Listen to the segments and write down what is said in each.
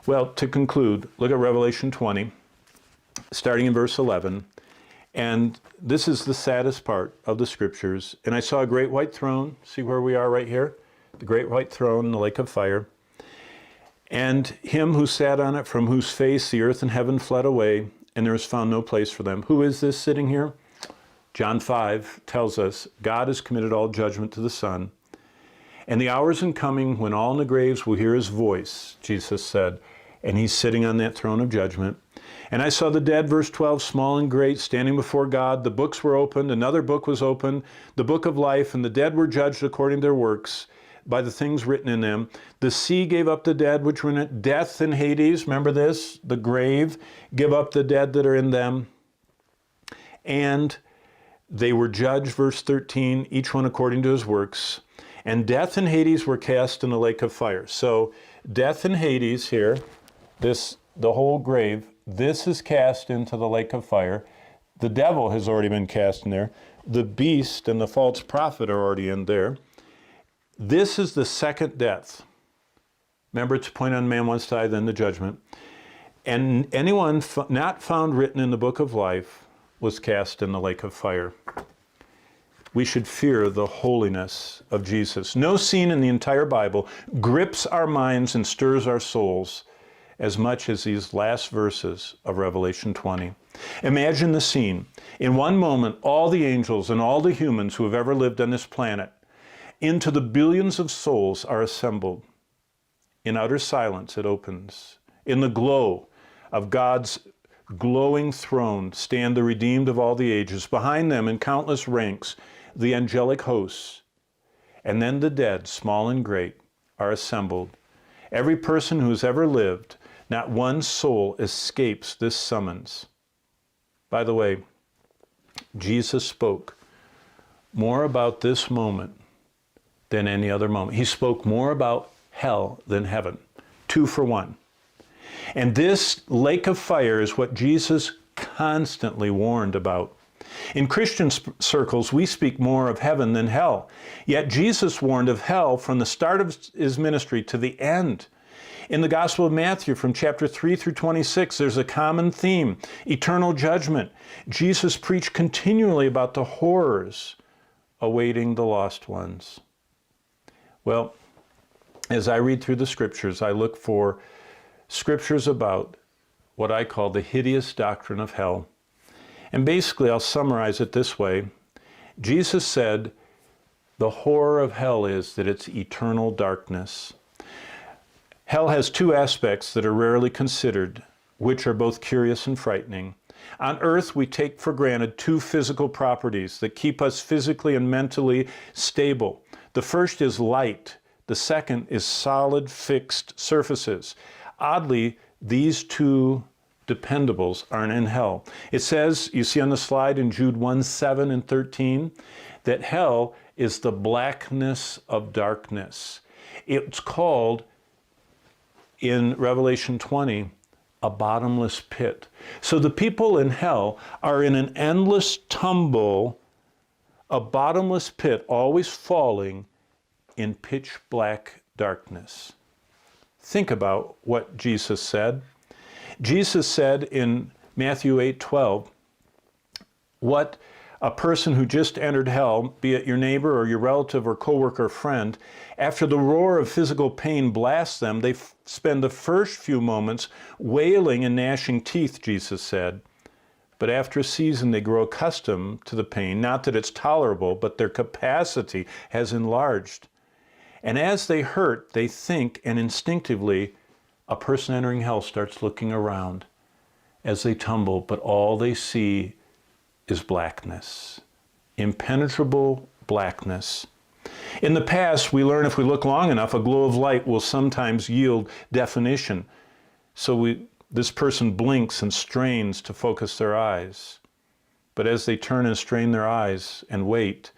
Well, to conclude, look at Revelation 20, starting in verse 11. And this is the saddest part of the scriptures. And I saw a great white throne. See where we are right here? The great white throne in the lake of fire. And him who sat on it, from whose face the earth and heaven fled away, and there was found no place for them. Who is this sitting here? John 5 tells us, God has committed all judgment to the Son. And the hour is coming when all in the graves will hear his voice, Jesus said, and he's sitting on that throne of judgment. And I saw the dead, verse 12, small and great, standing before God. The books were opened, another book was opened, the book of life, and the dead were judged according to their works, by the things written in them. The sea gave up the dead which were in it. Death and Hades, remember this? The grave, give up the dead that are in them. And they were judged, verse 13, each one according to his works. And death and Hades were cast in the lake of fire. So death and Hades here, the whole grave, this is cast into the lake of fire. The devil has already been cast in there. The beast and the false prophet are already in there. This is the second death. Remember, it's appointed on man once to die, then the judgment. And anyone not found written in the book of life was cast in the lake of fire. We should fear the holiness of Jesus. No scene in the entire Bible grips our minds and stirs our souls as much as these last verses of Revelation 20. Imagine the scene. In one moment, all the angels and all the humans who have ever lived on this planet, into the billions of souls, are assembled. In utter silence it opens. In the glow of God's glowing throne stand the redeemed of all the ages. Behind them in countless ranks the angelic hosts. And then the dead, small and great, are assembled. Every person who has ever lived, not one soul escapes this summons. By the way, Jesus spoke more about this moment than any other moment. He spoke more about hell than heaven. 2 for 1. And this lake of fire is what Jesus constantly warned about. In Christian circles, we speak more of heaven than hell. Yet Jesus warned of hell from the start of his ministry to the end. In the Gospel of Matthew, from chapter 3 through 26, there's a common theme, eternal judgment. Jesus preached continually about the horrors awaiting the lost ones. Well, as I read through the scriptures, I look for scriptures about what I call the hideous doctrine of hell. And basically, I'll summarize it this way. Jesus said, the horror of hell is that it's eternal darkness. Hell has two aspects that are rarely considered, which are both curious and frightening. On earth, we take for granted two physical properties that keep us physically and mentally stable. The first is light. The second is solid, fixed surfaces. Oddly, these two dependables aren't in hell. It says, you see on the slide in Jude 1, 7 and 13, that hell is the blackness of darkness. It's called, in Revelation 20, a bottomless pit. So the people in hell are in an endless tumble, a bottomless pit, always falling in pitch black darkness. Think about what Jesus said. Jesus said in Matthew 8:12, what a person who just entered hell, be it your neighbor or your relative or coworker or friend, after the roar of physical pain blasts them, they spend the first few moments wailing and gnashing teeth, Jesus said. But after a season, they grow accustomed to the pain, not that it's tolerable, but their capacity has enlarged. And as they hurt, they think, and instinctively, a person entering hell starts looking around as they tumble, but all they see is blackness, impenetrable blackness. In the past, we learn if we look long enough, a glow of light will sometimes yield definition. So this person blinks and strains to focus their eyes. But as they turn and strain their eyes and wait,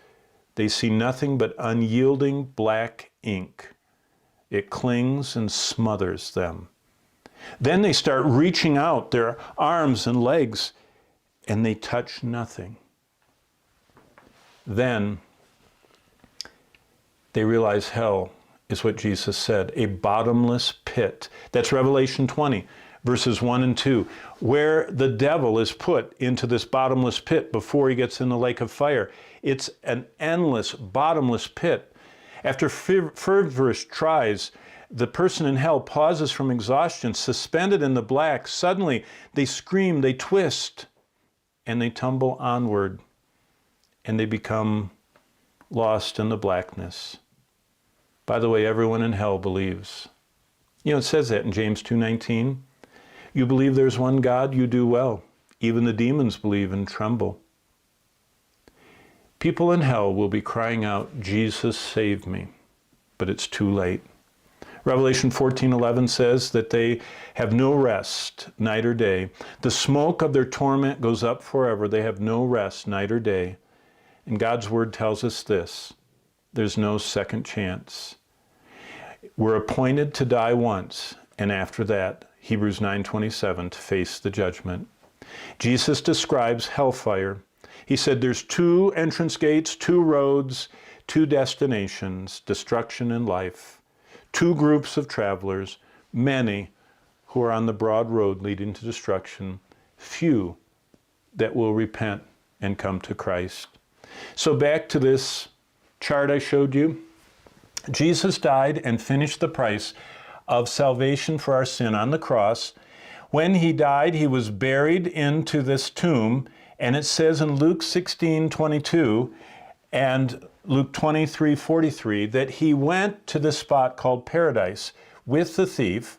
they see nothing but unyielding black ink. It clings and smothers them. Then they start reaching out their arms and legs, and they touch nothing. Then they realize hell is what Jesus said, a bottomless pit. That's Revelation 20, verses 1 and 2, where the devil is put into this bottomless pit before he gets in the lake of fire. It's an endless, bottomless pit. After fervorous tries, the person in hell pauses from exhaustion, suspended in the black. Suddenly, they scream, they twist, and they tumble onward, and they become lost in the blackness. By the way, everyone in hell believes. You know, it says that in James 2:19. You believe there's one God, you do well. Even the demons believe and tremble. People in hell will be crying out, Jesus, save me. But it's too late. Revelation 14:11 says that they have no rest, night or day. The smoke of their torment goes up forever. They have no rest, night or day. And God's word tells us this: there's no second chance. We're appointed to die once, and after that, Hebrews 9:27, to face the judgment. Jesus describes hellfire. He said there's two entrance gates, two roads, two destinations, destruction and life. Two groups of travelers, many who are on the broad road leading to destruction, few that will repent and come to Christ. So back to this chart I showed you. Jesus died and finished the price of salvation for our sin on the cross. When he died, he was buried into this tomb, and it says in Luke 16:22 and Luke 23:43 that he went to this spot called paradise with the thief.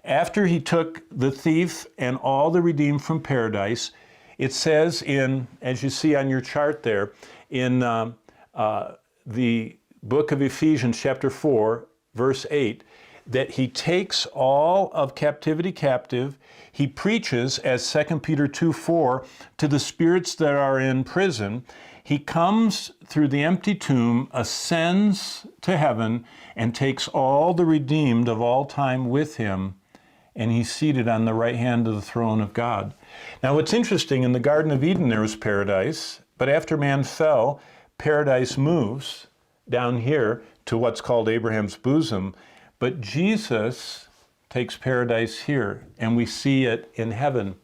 After he took the thief and all the redeemed from paradise, it says in, as you see on your chart there, in the book of Ephesians chapter 4, verse 8, that he takes all of captivity captive. He preaches, as 2 Peter 2:4, to the spirits that are in prison. He comes through the empty tomb, ascends to heaven, and takes all the redeemed of all time with him, and he's seated on the right hand of the throne of God. Now, what's interesting, in the Garden of Eden there was paradise, but after man fell, paradise moves down here to what's called Abraham's bosom. But Jesus takes paradise here, and we see it in heaven.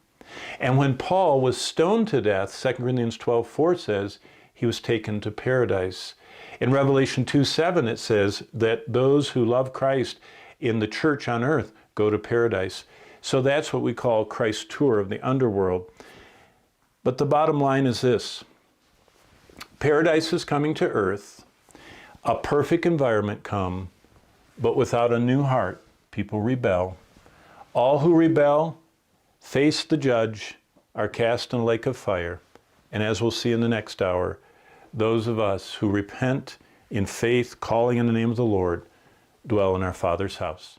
And when Paul was stoned to death, 2 Corinthians 12:4 says, he was taken to paradise. In Revelation 2:7 it says that those who love Christ in the church on earth go to paradise. So that's what we call Christ's tour of the underworld. But the bottom line is this: paradise is coming to earth, a perfect environment come, but without a new heart, people rebel. All who rebel face the judge, are cast in a lake of fire. And as we'll see in the next hour, those of us who repent in faith, calling in the name of the Lord, dwell in our Father's house.